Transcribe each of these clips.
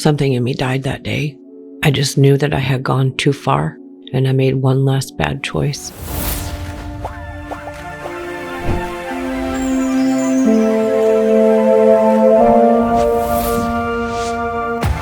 Something in me died that day. I just knew that I had gone too far, and I made one last bad choice.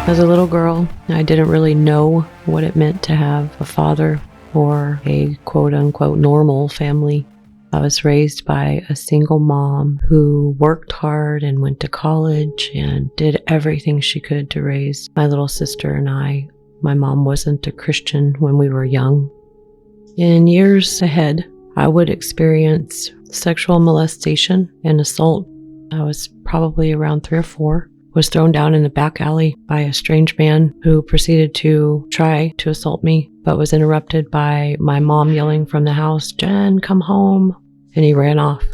As a little girl, I didn't really know what it meant to have a father or a quote-unquote normal family. I was raised by a single mom who worked hard and went to college and did everything she could to raise my little sister and I. My mom wasn't a Christian when we were young. In years ahead, I would experience sexual molestation and assault. I was probably around 3 or 4. Was thrown down in the back alley by a strange man who proceeded to try to assault me, but was interrupted by my mom yelling from the house, "Jenn, come home," and he ran off.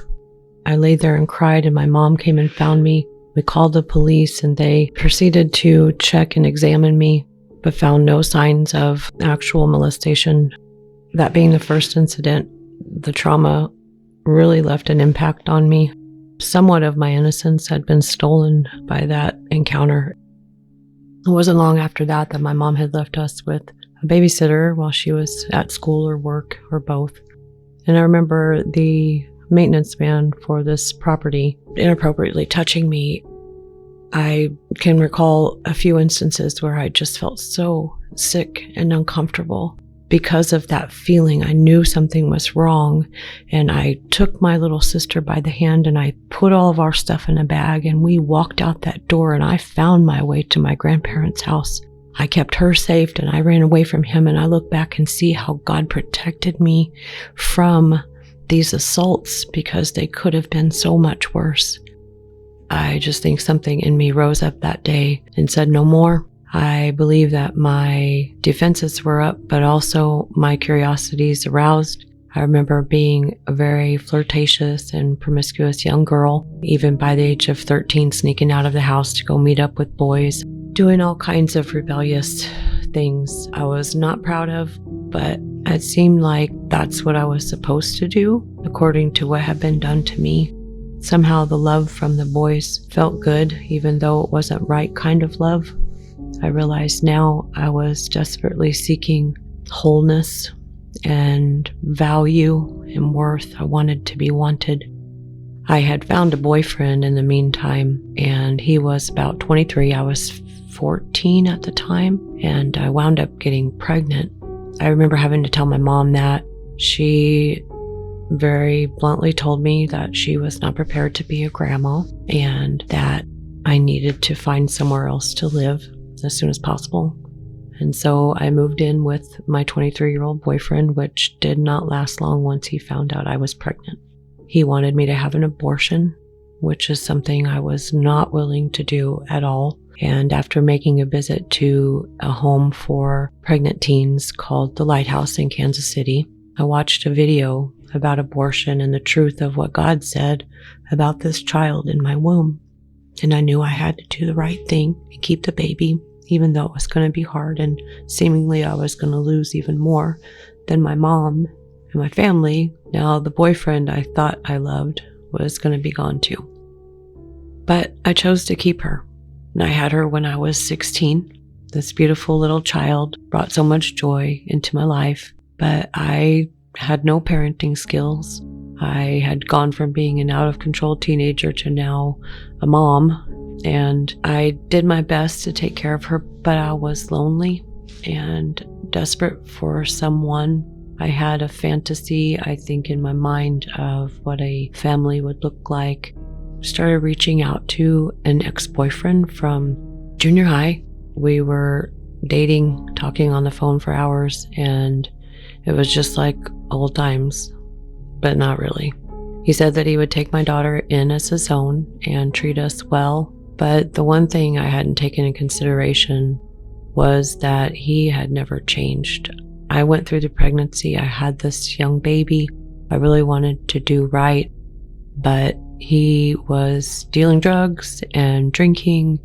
I laid there and cried, and my mom came and found me. We called the police, and they proceeded to check and examine me, but found no signs of actual molestation. That being the first incident, the trauma really left an impact on me. Somewhat of my innocence had been stolen by that encounter. It wasn't long after that that my mom had left us with a babysitter while she was at school or work or both. And I remember the maintenance man for this property inappropriately touching me. I can recall a few instances where I just felt so sick and uncomfortable. Because of that feeling, I knew something was wrong, and I took my little sister by the hand and I put all of our stuff in a bag, and we walked out that door, and I found my way to my grandparents' house. I kept her safe, and I ran away from him, and I look back and see how God protected me from these assaults because they could have been so much worse. I just think something in me rose up that day and said no more. I believe that my defenses were up, but also my curiosities aroused. I remember being a very flirtatious and promiscuous young girl, even by the age of 13, sneaking out of the house to go meet up with boys, doing all kinds of rebellious things I was not proud of, but it seemed like that's what I was supposed to do, according to what had been done to me. Somehow the love from the boys felt good, even though it wasn't right kind of love. I realized now I was desperately seeking wholeness and value and worth. I wanted to be wanted. I had found a boyfriend in the meantime, and he was about 23. I was 14 at the time, and I wound up getting pregnant. I remember having to tell my mom that. She very bluntly told me that she was not prepared to be a grandma and that I needed to find somewhere else to live as soon as possible. And so I moved in with my 23-year-old boyfriend, which did not last long once he found out I was pregnant. He wanted me to have an abortion, which is something I was not willing to do at all. And after making a visit to a home for pregnant teens called The Lighthouse in Kansas City, I watched a video about abortion and the truth of what God said about this child in my womb. And I knew I had to do the right thing and keep the baby, even though it was going to be hard and seemingly I was going to lose even more than my mom and my family. Now the boyfriend I thought I loved was going to be gone too. But I chose to keep her. And I had her when I was 16. This beautiful little child brought so much joy into my life, but I had no parenting skills. I had gone from being an out-of-control teenager to now a mom, and I did my best to take care of her, but I was lonely and desperate for someone. I had a fantasy, I think, in my mind of what a family would look like. Started reaching out to an ex-boyfriend from junior high. We were dating, talking on the phone for hours, and it was just like old times. But not really. He said that he would take my daughter in as his own and treat us well. But the one thing I hadn't taken into consideration was that he had never changed. I went through the pregnancy. I had this young baby. I really wanted to do right, but he was dealing drugs and drinking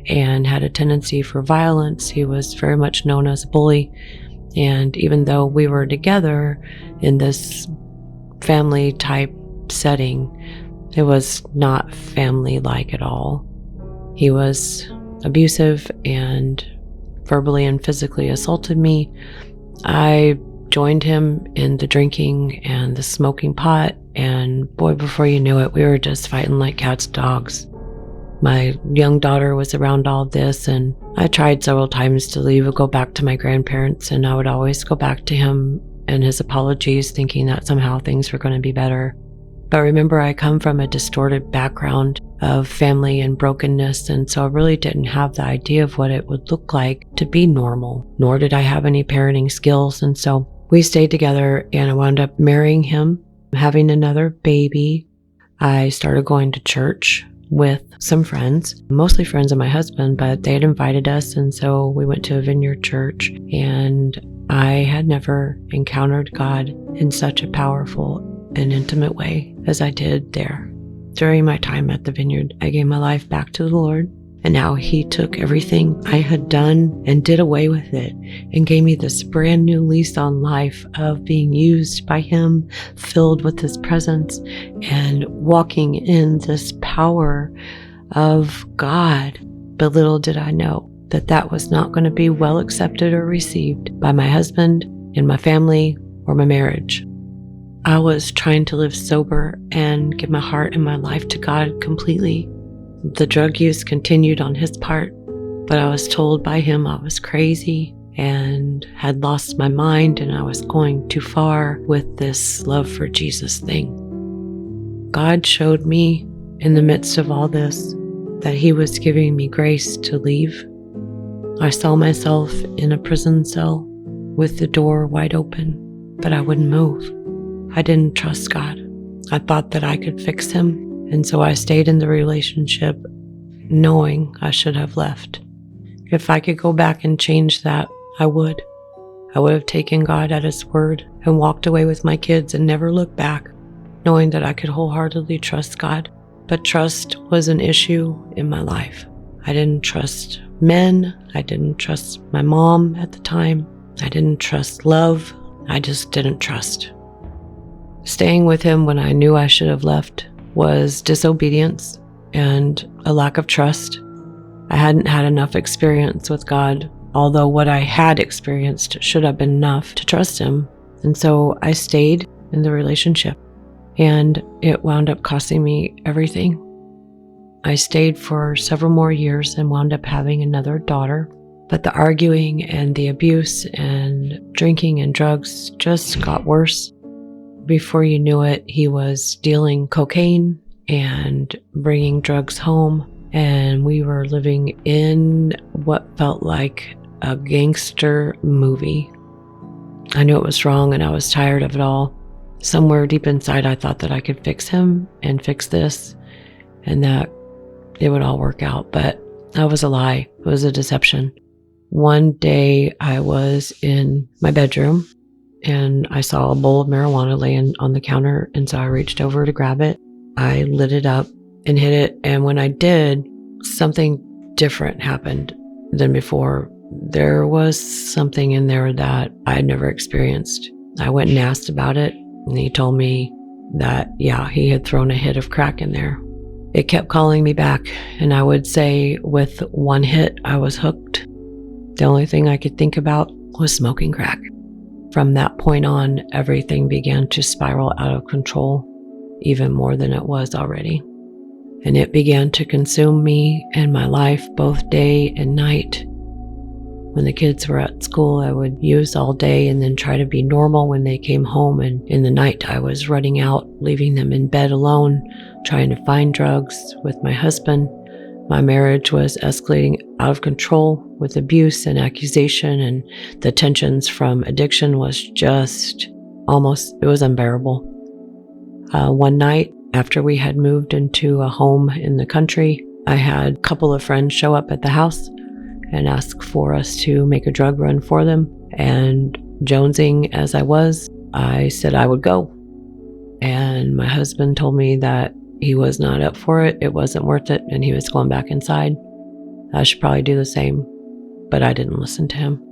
and had a tendency for violence. He was very much known as a bully. And even though we were together in this family type setting, it was not family like at all. He was abusive and verbally and physically assaulted me. I joined him in the drinking and the smoking pot, and boy, before you knew it, we were just fighting like cats and dogs. My young daughter was around all this, and I tried several times to leave and go back to my grandparents, and I would always go back to him and his apologies, thinking that somehow things were going to be better. But remember, I come from a distorted background of family and brokenness, and so I really didn't have the idea of what it would look like to be normal, nor did I have any parenting skills. And so we stayed together, and I wound up marrying him, having another baby. I started going to church with some friends, mostly friends of my husband, but they had invited us, and so we went to a vineyard church, and I had never encountered God in such a powerful and intimate way as I did there. During my time at the vineyard, I gave my life back to the Lord, and now He took everything I had done and did away with it and gave me this brand new lease on life of being used by Him, filled with His presence and walking in this power of God. But little did I know that that was not going to be well accepted or received by my husband, in my family, or my marriage. I was trying to live sober and give my heart and my life to God completely. The drug use continued on his part, but I was told by him I was crazy and had lost my mind, and I was going too far with this love for Jesus thing. God showed me in the midst of all this that He was giving me grace to leave. I saw myself in a prison cell with the door wide open, but I wouldn't move. I didn't trust God. I thought that I could fix Him, and so I stayed in the relationship knowing I should have left. If I could go back and change that, I would. I would have taken God at His word and walked away with my kids and never looked back, knowing that I could wholeheartedly trust God. But trust was an issue in my life. I didn't trust men. I didn't trust my mom at the time. I didn't trust love. I just didn't trust. Staying with him when I knew I should have left was disobedience and a lack of trust. I hadn't had enough experience with God, although what I had experienced should have been enough to trust Him. And so I stayed in the relationship, and it wound up costing me everything. I stayed for several more years and wound up having another daughter, but the arguing and the abuse and drinking and drugs just got worse. Before you knew it, he was dealing cocaine and bringing drugs home, and we were living in what felt like a gangster movie. I knew it was wrong, and I was tired of it all. Somewhere deep inside, I thought that I could fix him and fix this, and that it would all work out, but that was a lie. It was a deception. One day, I was in my bedroom, and I saw a bowl of marijuana laying on the counter, and so I reached over to grab it. I lit it up and hit it, and when I did, something different happened than before. There was something in there that I had never experienced. I went and asked about it, and he told me that, yeah, he had thrown a hit of crack in there. It kept calling me back, and I would say with one hit, I was hooked. The only thing I could think about was smoking crack. From that point on, everything began to spiral out of control, even more than it was already. And it began to consume me and my life both day and night. When the kids were at school, I would use all day and then try to be normal when they came home. And in the night, I was running out, leaving them in bed alone, trying to find drugs with my husband. My marriage was escalating out of control with abuse and accusation, and the tensions from addiction was just it was unbearable. One night, after we had moved into a home in the country, I had a couple of friends show up at the house and ask for us to make a drug run for them. And jonesing as I was, I said I would go. And my husband told me that he was not up for it, it wasn't worth it, and he was going back inside. I should probably do the same, but I didn't listen to him.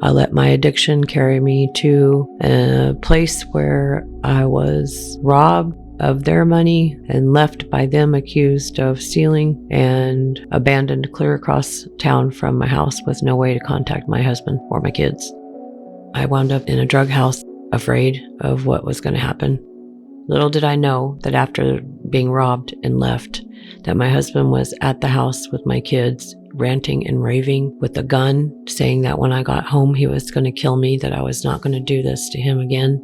I let my addiction carry me to a place where I was robbed of their money and left by them accused of stealing and abandoned clear across town from my house with no way to contact my husband or my kids. I wound up in a drug house, afraid of what was going to happen. Little did I know that after being robbed and left, that my husband was at the house with my kids, ranting and raving with a gun, saying that when I got home he was going to kill me, that I was not going to do this to him again.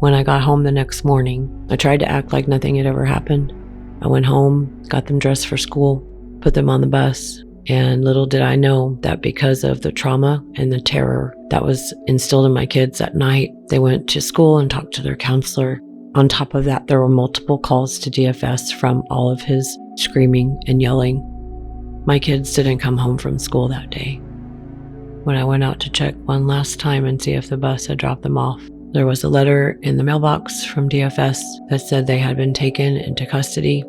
When I got home the next morning, I tried to act like nothing had ever happened. I went home, got them dressed for school, put them on the bus, and little did I know that because of the trauma and the terror that was instilled in my kids that night, they went to school and talked to their counselor. On top of that, there were multiple calls to DFS from all of his screaming and yelling. My kids didn't come home from school that day. When I went out to check one last time and see if the bus had dropped them off, there was a letter in the mailbox from DFS that said they had been taken into custody.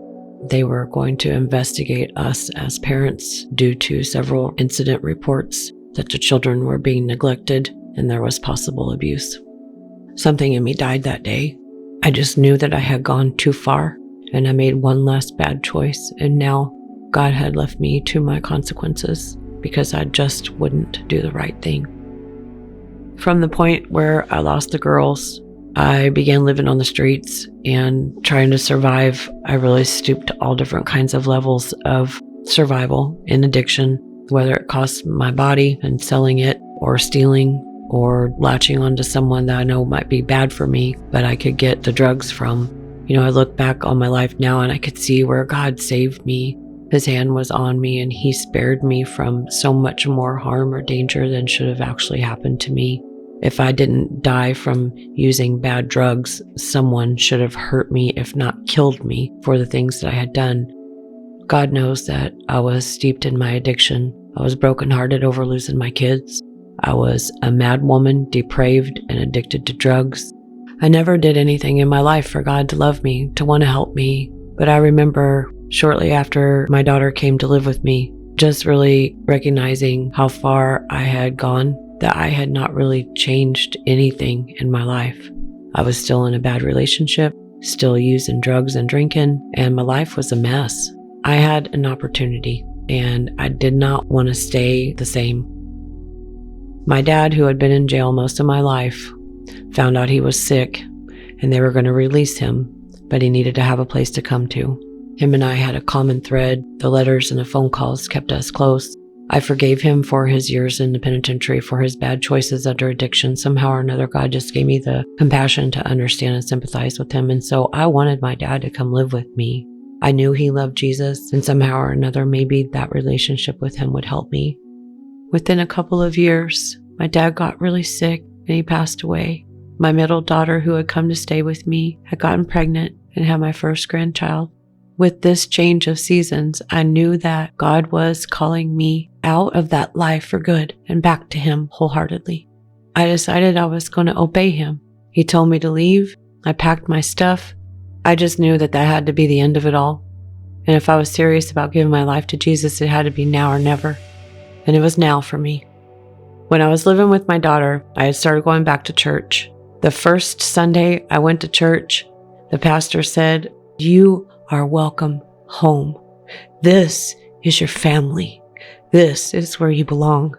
They were going to investigate us as parents due to several incident reports that the children were being neglected and there was possible abuse. Something in me died that day. I just knew that I had gone too far and I made one last bad choice, and now God had left me to my consequences because I just wouldn't do the right thing. From the point where I lost the girls, I began living on the streets and trying to survive. I really stooped to all different kinds of levels of survival and addiction, whether it cost my body and selling it, or stealing, or latching onto someone that I know might be bad for me, but I could get the drugs from. I look back on my life now and I could see where God saved me. His hand was on me and he spared me from so much more harm or danger than should have actually happened to me. If I didn't die from using bad drugs, someone should have hurt me, if not killed me, for the things that I had done. God knows that I was steeped in my addiction. I was brokenhearted over losing my kids. I was a mad woman, depraved and addicted to drugs. I never did anything in my life for God to love me, to want to help me. But I remember shortly after my daughter came to live with me, just really recognizing how far I had gone, that I had not really changed anything in my life. I was still in a bad relationship, still using drugs and drinking, and my life was a mess. I had an opportunity, and I did not want to stay the same. My dad, who had been in jail most of my life, found out he was sick, and they were going to release him, but he needed to have a place to come to. Him and I had a common thread. The letters and the phone calls kept us close. I forgave him for his years in the penitentiary, for his bad choices under addiction. Somehow or another, God just gave me the compassion to understand and sympathize with him. And so I wanted my dad to come live with me. I knew he loved Jesus, and somehow or another, maybe that relationship with him would help me. Within a couple of years, my dad got really sick and he passed away. My middle daughter, who had come to stay with me, had gotten pregnant and had my first grandchild. With this change of seasons, I knew that God was calling me out of that life for good and back to him wholeheartedly. I decided I was going to obey him. He told me to leave. I packed my stuff. I just knew that had to be the end of it all. And if I was serious about giving my life to Jesus, it had to be now or never. And it was now for me. When I was living with my daughter, I had started going back to church. The first Sunday I went to church, the pastor said, "You are welcome home. This is your family. This is where you belong."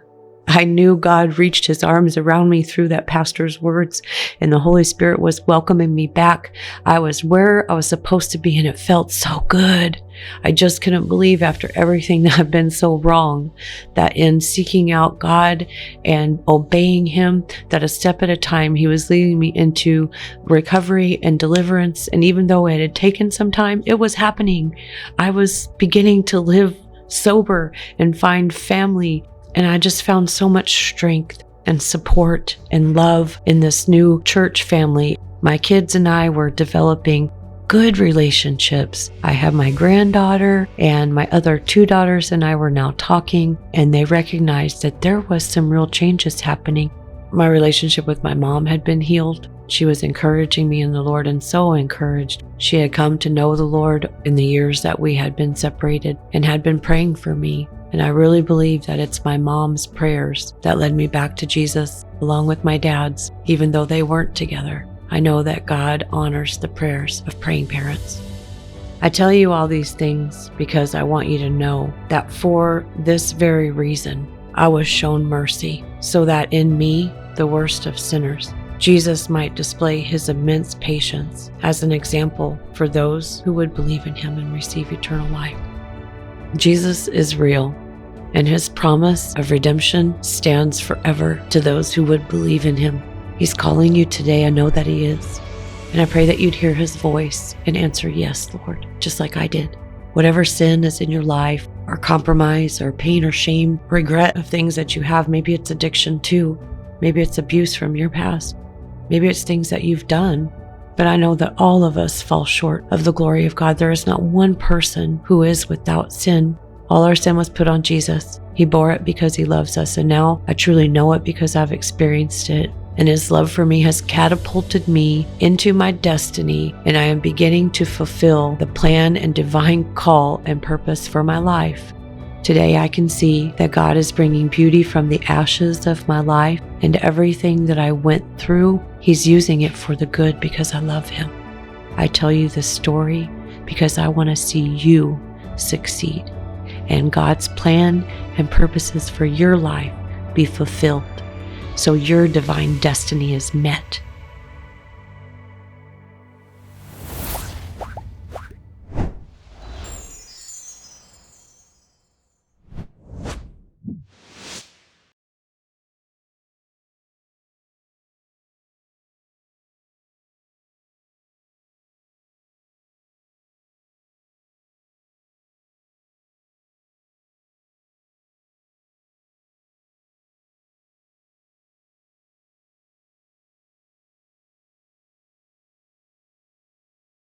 I knew God reached his arms around me through that pastor's words, and the Holy Spirit was welcoming me back. I was where I was supposed to be, and it felt so good. I just couldn't believe, after everything that had been so wrong, that in seeking out God and obeying him, that a step at a time, he was leading me into recovery and deliverance. And even though it had taken some time, it was happening. I was beginning to live sober and find family. And I just found so much strength and support and love in this new church family. My kids and I were developing good relationships. I have my granddaughter, and my other two daughters and I were now talking, and they recognized that there was some real changes happening. My relationship with my mom had been healed. She was encouraging me in the Lord, and so encouraged. She had come to know the Lord in the years that we had been separated and had been praying for me. And I really believe that it's my mom's prayers that led me back to Jesus, along with my dad's, even though they weren't together. I know that God honors the prayers of praying parents. I tell you all these things because I want you to know that for this very reason, I was shown mercy, so that in me, the worst of sinners, Jesus might display his immense patience as an example for those who would believe in him and receive eternal life. Jesus is real, and his promise of redemption stands forever to those who would believe in him. He's calling you today. I know that he is. And I pray that you'd hear his voice and answer, yes, Lord, just like I did. Whatever sin is in your life, or compromise, or pain, or shame, regret of things that you have, maybe it's addiction too. Maybe it's abuse from your past. Maybe it's things that you've done. But I know that all of us fall short of the glory of God. There is not one person who is without sin. All our sin was put on Jesus. He bore it because he loves us. And now I truly know it because I've experienced it. And his love for me has catapulted me into my destiny, and I am beginning to fulfill the plan and divine call and purpose for my life. Today I can see that God is bringing beauty from the ashes of my life, and everything that I went through, he's using it for the good because I love him. I tell you this story because I want to see you succeed, and God's plan and purposes for your life be fulfilled, so your divine destiny is met